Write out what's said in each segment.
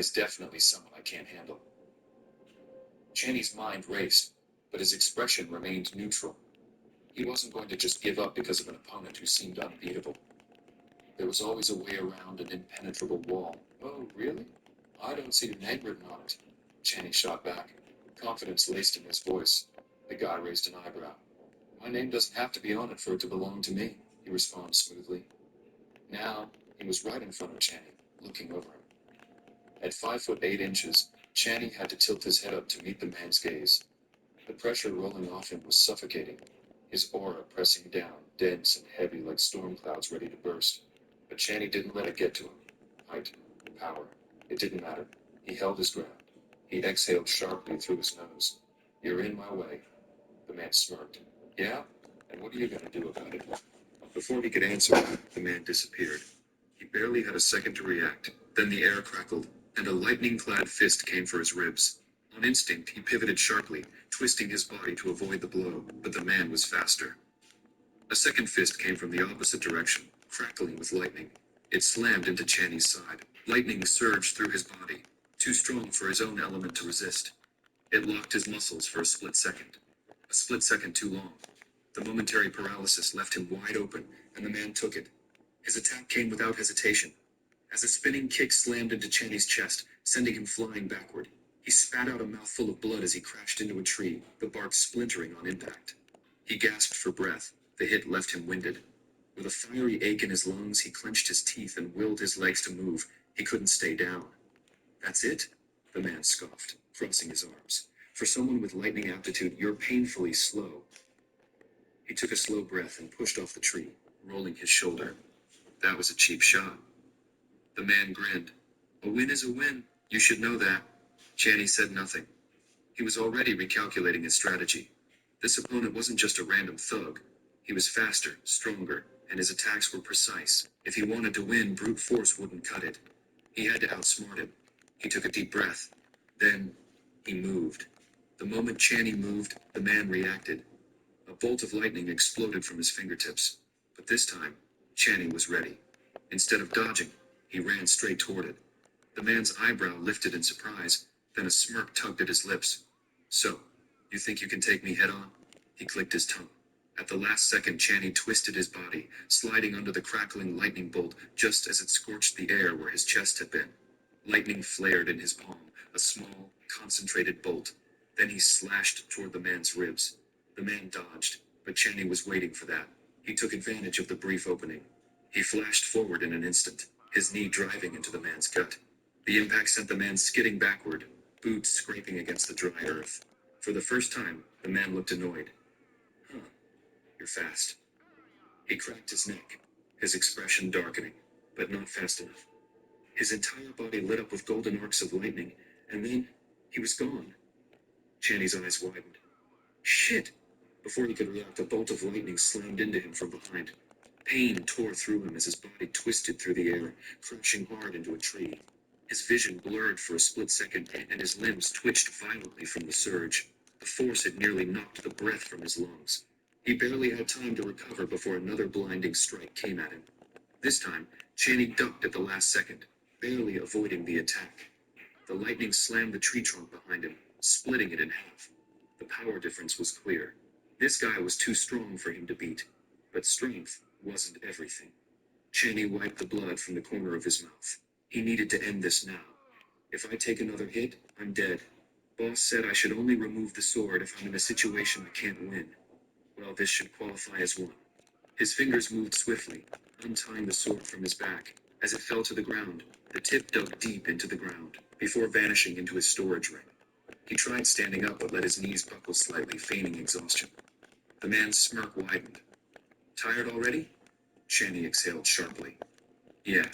is definitely someone I can't handle. Channy's mind raced, but his expression remained neutral. He wasn't going to just give up because of an opponent who seemed unbeatable. There was always a way around an impenetrable wall. Oh, really? I don't see your name written on it. Channy shot back, confidence laced in his voice. The guy raised an eyebrow. My name doesn't have to be on it for it to belong to me, he responded smoothly. Now, he was right in front of Channy, looking over him. At 5'8" Channy had to tilt his head up to meet the man's gaze. The pressure rolling off him was suffocating, his aura pressing down, dense and heavy like storm clouds ready to burst. But Channy didn't let it get to him. Height, power, it didn't matter. He held his ground. He exhaled sharply through his nose. You're in my way. The man smirked. Yeah? And what are you going to do about it? Before he could answer, the man disappeared. He barely had a second to react. Then the air crackled, and a lightning-clad fist came for his ribs. On instinct, he pivoted sharply, twisting his body to avoid the blow, but the man was faster. A second fist came from the opposite direction, crackling with lightning. It slammed into Channy's side. Lightning surged through his body, too strong for his own element to resist. It locked his muscles for a split second. A split second too long. The momentary paralysis left him wide open, and the man took it. His attack came without hesitation. As a spinning kick slammed into Channy's chest, sending him flying backward, he spat out a mouthful of blood as he crashed into a tree, the bark splintering on impact. He gasped for breath. The hit left him winded. With a fiery ache in his lungs, he clenched his teeth and willed his legs to move. He couldn't stay down. That's it? The man scoffed, crossing his arms. For someone with lightning aptitude, you're painfully slow. He took a slow breath and pushed off the tree, rolling his shoulder. That was a cheap shot. The man grinned. A win is a win. You should know that. Channy said nothing. He was already recalculating his strategy. This opponent wasn't just a random thug. He was faster, stronger, and his attacks were precise. If he wanted to win, brute force wouldn't cut it. He had to outsmart him. He took a deep breath. Then, he moved. The moment Channy moved, the man reacted. A bolt of lightning exploded from his fingertips. But this time, Channy was ready. Instead of dodging, he ran straight toward it. The man's eyebrow lifted in surprise, then a smirk tugged at his lips. So, you think you can take me head on? He clicked his tongue. At the last second, Channy twisted his body, sliding under the crackling lightning bolt just as it scorched the air where his chest had been. Lightning flared in his palm, a small, concentrated bolt. Then he slashed toward the man's ribs. The man dodged, but Channy was waiting for that. He took advantage of the brief opening. He flashed forward in an instant, his knee driving into the man's gut. The impact sent the man skidding backward, boots scraping against the dry earth. For the first time, the man looked annoyed. Huh, you're fast. He cracked his neck, his expression darkening, but not fast enough. His entire body lit up with golden arcs of lightning, and then he was gone. Channy's eyes widened. Shit! Before he could react, a bolt of lightning slammed into him from behind. Pain tore through him as his body twisted through the air, crashing hard into a tree. His vision blurred for a split second, and his limbs twitched violently from the surge. The force had nearly knocked the breath from his lungs. He barely had time to recover before another blinding strike came at him. This time, Channy ducked at the last second, barely avoiding the attack. The lightning slammed the tree trunk behind him, splitting it in half. The power difference was clear. This guy was too strong for him to beat. But strength wasn't everything. Channy wiped the blood from the corner of his mouth. He needed to end this now. If I take another hit, I'm dead. Boss said I should only remove the sword if I'm in a situation I can't win. Well, this should qualify as one. His fingers moved swiftly, untying the sword from his back. As it fell to the ground, the tip dug deep into the ground, before vanishing into his storage ring. He tried standing up but let his knees buckle slightly, feigning exhaustion. The man's smirk widened. Tired already? Channy exhaled sharply. Yeah.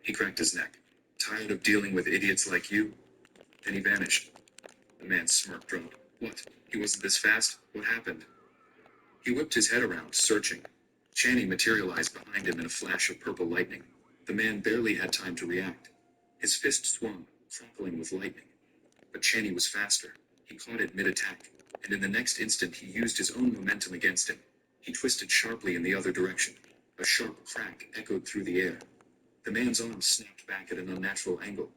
He cracked his neck. Tired of dealing with idiots like you? Then he vanished. The man's smirk dropped. What? He wasn't this fast? What happened? He whipped his head around, searching. Channy materialized behind him in a flash of purple lightning. The man barely had time to react. His fist swung, crackling with lightning. But Channy was faster. He caught it mid-attack, and in the next instant he used his own momentum against him. He twisted sharply in the other direction. A sharp crack echoed through the air. The man's arm snapped back at an unnatural angle.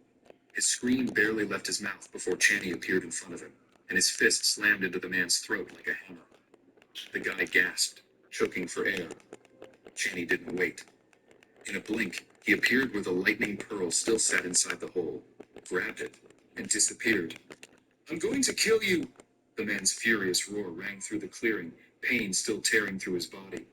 His scream barely left his mouth before Channy appeared in front of him, and his fist slammed into the man's throat like a hammer. The guy gasped, choking for air. Channy didn't wait. In a blink, he appeared where the lightning pearl still sat inside the hole, grabbed it, and disappeared. I'm going to kill you! The man's furious roar rang through the clearing, pain still tearing through his body.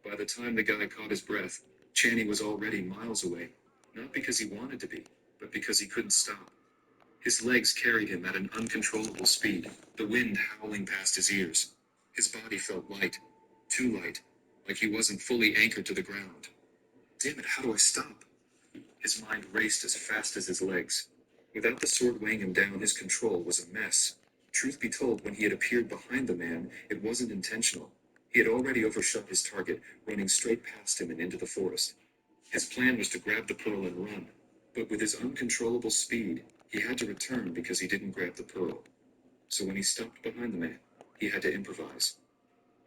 By the time the guy caught his breath, Channy was already miles away, not because he wanted to be, but because he couldn't stop. His legs carried him at an uncontrollable speed, the wind howling past his ears. His body felt light, too light, like he wasn't fully anchored to the ground. Damn it, how do I stop? His mind raced as fast as his legs. Without the sword weighing him down, his control was a mess. Truth be told, when he had appeared behind the man, it wasn't intentional. He had already overshot his target, running straight past him and into the forest. His plan was to grab the pearl and run, but with his uncontrollable speed, he had to return because he didn't grab the pearl. So when he stopped behind the man, he had to improvise.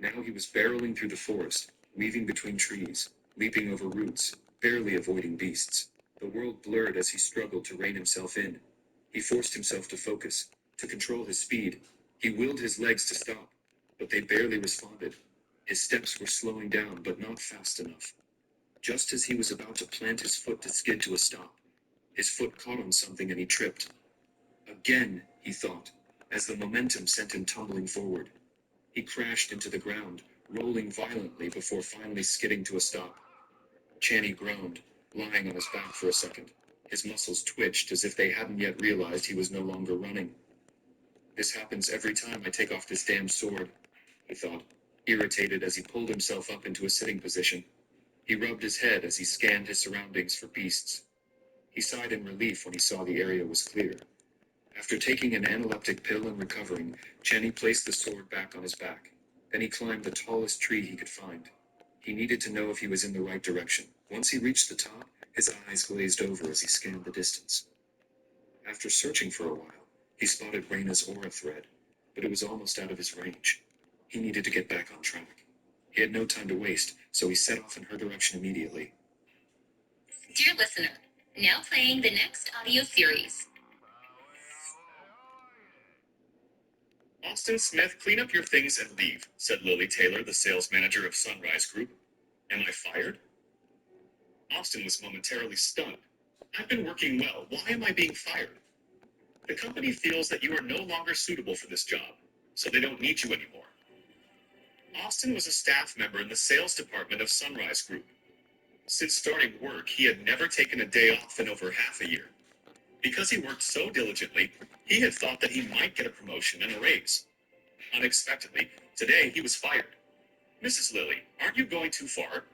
Now he was barreling through the forest, weaving between trees, leaping over roots, barely avoiding beasts. The world blurred as he struggled to rein himself in. He forced himself to focus, to control his speed. He willed his legs to stop, but they barely responded. His steps were slowing down, but not fast enough. Just as he was about to plant his foot to skid to a stop, his foot caught on something and he tripped. Again, he thought, as the momentum sent him tumbling forward. He crashed into the ground, rolling violently before finally skidding to a stop. Channy groaned, lying on his back for a second. His muscles twitched as if they hadn't yet realized he was no longer running. This happens every time I take off this damn sword, he thought, irritated as he pulled himself up into a sitting position. He rubbed his head as he scanned his surroundings for beasts. He sighed in relief when he saw the area was clear. After taking an analeptic pill and recovering, Channy placed the sword back on his back. Then he climbed the tallest tree he could find. He needed to know if he was in the right direction. Once he reached the top, his eyes glazed over as he scanned the distance. After searching for a while, he spotted Reyna's aura thread, but it was almost out of his range. He needed to get back on track. He had no time to waste, so he set off in her direction immediately. Dear listener, now playing the next audio series. Austin Smith, clean up your things and leave, said Lily Taylor, the sales manager of Sunrise Group. Am I fired? Austin was momentarily stunned. I've been working well. Why am I being fired? The company feels that you are no longer suitable for this job, so they don't need you anymore. Austin was a staff member in the sales department of Sunrise Group. Since starting work, he had never taken a day off in over half a year. Because he worked so diligently, he had thought that he might get a promotion and a raise. Unexpectedly, today he was fired. Mrs. Lilly, aren't you going too far?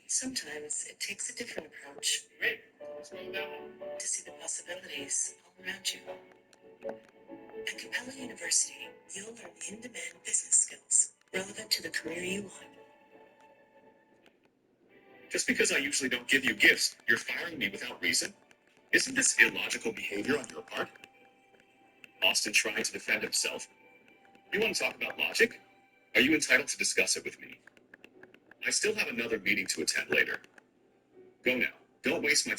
Sometimes it takes a different approach. Great. Let's go with that one. To see the possibilities all around you. At Capella University, you'll learn in-demand business skills relevant to the career you want. Just because I usually don't give you gifts, you're firing me without reason? Isn't this illogical behavior on your part? Austin tried to defend himself. You want to talk about logic? Are you entitled to discuss it with me? I still have another meeting to attend later. Go now. Don't waste my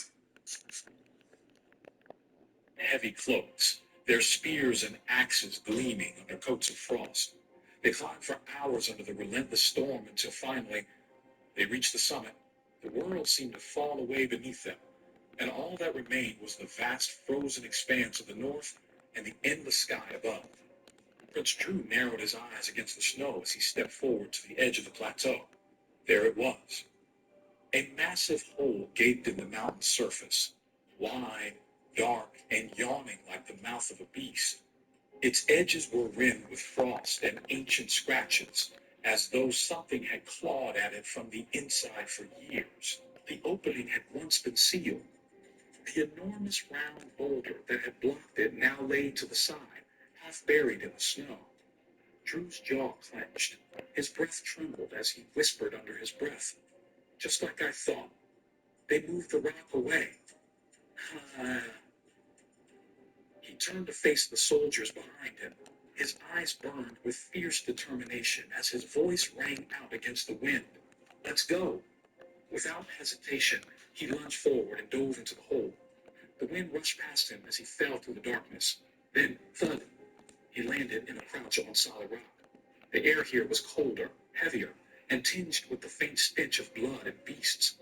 heavy cloaks, their spears and axes gleaming under coats of frost. They climbed for hours under the relentless storm until finally they reached the summit. The world seemed to fall away beneath them, and all that remained was the vast frozen expanse of the north and the endless sky above. Prince Drew narrowed his eyes against the snow as he stepped forward to the edge of the plateau. There it was. A massive hole gaped in the mountain's surface, wide, dark, and yawning like the mouth of a beast. Its edges were rimmed with frost and ancient scratches, as though something had clawed at it from the inside for years. The opening had once been sealed. The enormous round boulder that had blocked it now lay to the side, half buried in the snow. Drew's jaw clenched. His breath trembled as he whispered under his breath. Just like I thought. They moved the rock away. He turned to face the soldiers behind him. His eyes burned with fierce determination as his voice rang out against the wind. Let's go. Without hesitation, he lunged forward and dove into the hole. The wind rushed past him as he fell through the darkness. Then, thud, he landed in a crouch on solid rock. The air here was colder, heavier, and tinged with the faint stench of blood and beasts.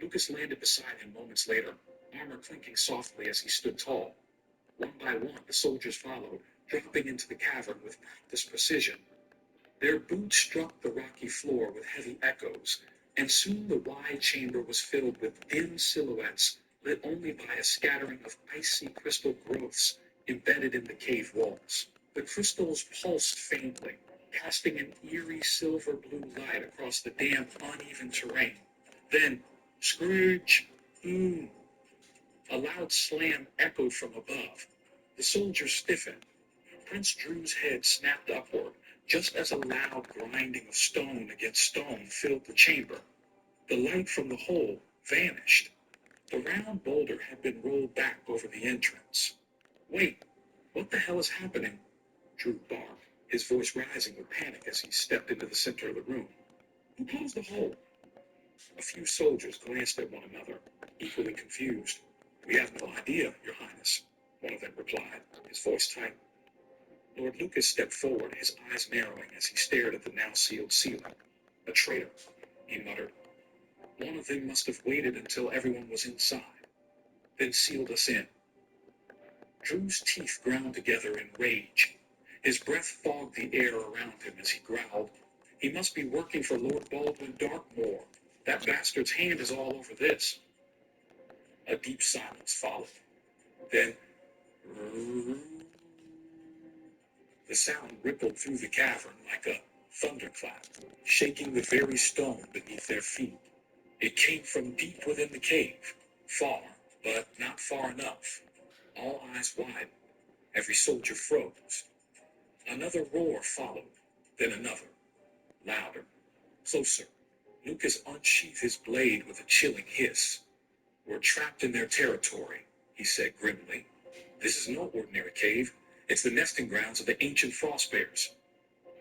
Lucas landed beside him moments later, armor clinking softly as he stood tall. One by one, the soldiers followed, dropping into the cavern with practiced precision. Their boots struck the rocky floor with heavy echoes, and soon the wide chamber was filled with dim silhouettes lit only by a scattering of icy crystal growths embedded in the cave walls. The crystals pulsed faintly, casting an eerie silver blue light across the damp, uneven terrain. Then, Scrooge! Boom! A loud slam echoed from above. The soldiers stiffened. Prince Drew's head snapped upward, just as a loud grinding of stone against stone filled the chamber. The light from the hole vanished. The round boulder had been rolled back over the entrance. Wait, what the hell is happening? Drew barked, his voice rising with panic as he stepped into the center of the room. Who closed the hole? A few soldiers glanced at one another, equally confused. We have no idea, Your Highness, one of them replied, his voice tight. Lord Lucas stepped forward, his eyes narrowing as he stared at the now sealed ceiling. A traitor, he muttered. One of them must have waited until everyone was inside, then sealed us in. Drew's teeth ground together in rage. His breath fogged the air around him as he growled, He must be working for Lord Baldwin Darkmoor. That bastard's hand is all over this. A deep silence followed. Then, the sound rippled through the cavern like a thunderclap, shaking the very stone beneath their feet. It came from deep within the cave, far, but not far enough. All eyes wide, every soldier froze. Another roar followed, then another, louder, closer. Lucas unsheathed his blade with a chilling hiss. We're trapped in their territory, he said grimly. This is no ordinary cave. It's the nesting grounds of the ancient frost bears.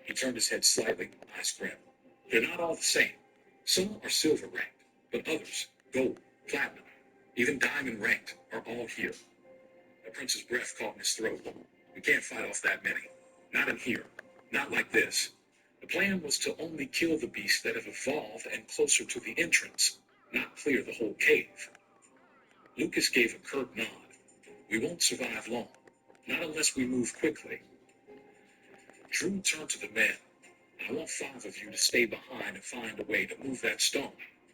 He turned his head slightly, eyes grim. They're not all the same. Some are silver ranked, but others, gold, platinum, even diamond ranked, are all here. The prince's breath caught in his throat. We can't fight off that many. Not in here. Not like this. The plan was to only kill the beasts that have evolved and closer to the entrance, not clear the whole cave. Lucas gave a curt nod. We won't survive long. Not unless we move quickly. Drew turned to the men. I want 5 of you to stay behind and find a way to move that stone.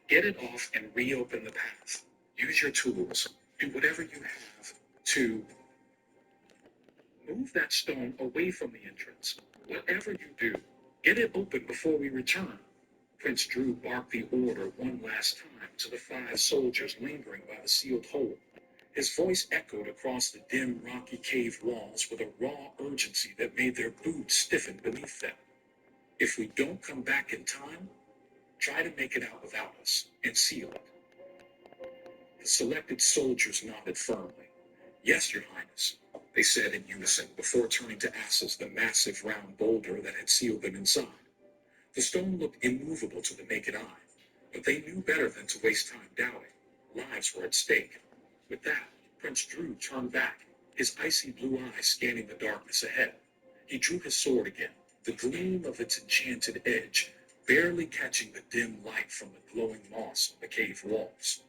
Get it off and reopen the path. Use your tools. Do whatever you have to move that stone away from the entrance. Whatever you do, get it open before we return. Prince Drew barked the order one last time to the 5 soldiers lingering by the sealed hole. His voice echoed across the dim, rocky cave walls with a raw urgency that made their boots stiffen beneath them. If we don't come back in time, try to make it out without us and seal it. The selected soldiers nodded firmly. Yes, Your Highness, they said in unison before turning to Asses, the massive round boulder that had sealed them inside. The stone looked immovable to the naked eye, but they knew better than to waste time doubting. Lives were at stake. With that, Prince Drew turned back, his icy blue eyes scanning the darkness ahead. He drew his sword again, the gleam of its enchanted edge barely catching the dim light from the glowing moss on the cave walls.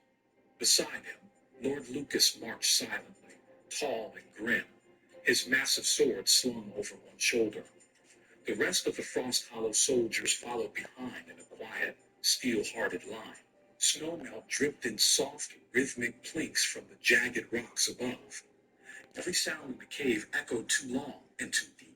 Beside him, Lord Lucas marched silently, tall and grim, his massive sword slung over one shoulder. The rest of the Frost Hollow soldiers followed behind in a quiet, steel-hearted line. Snowmelt dripped in soft, rhythmic plinks from the jagged rocks above. Every sound in the cave echoed too long and too deep.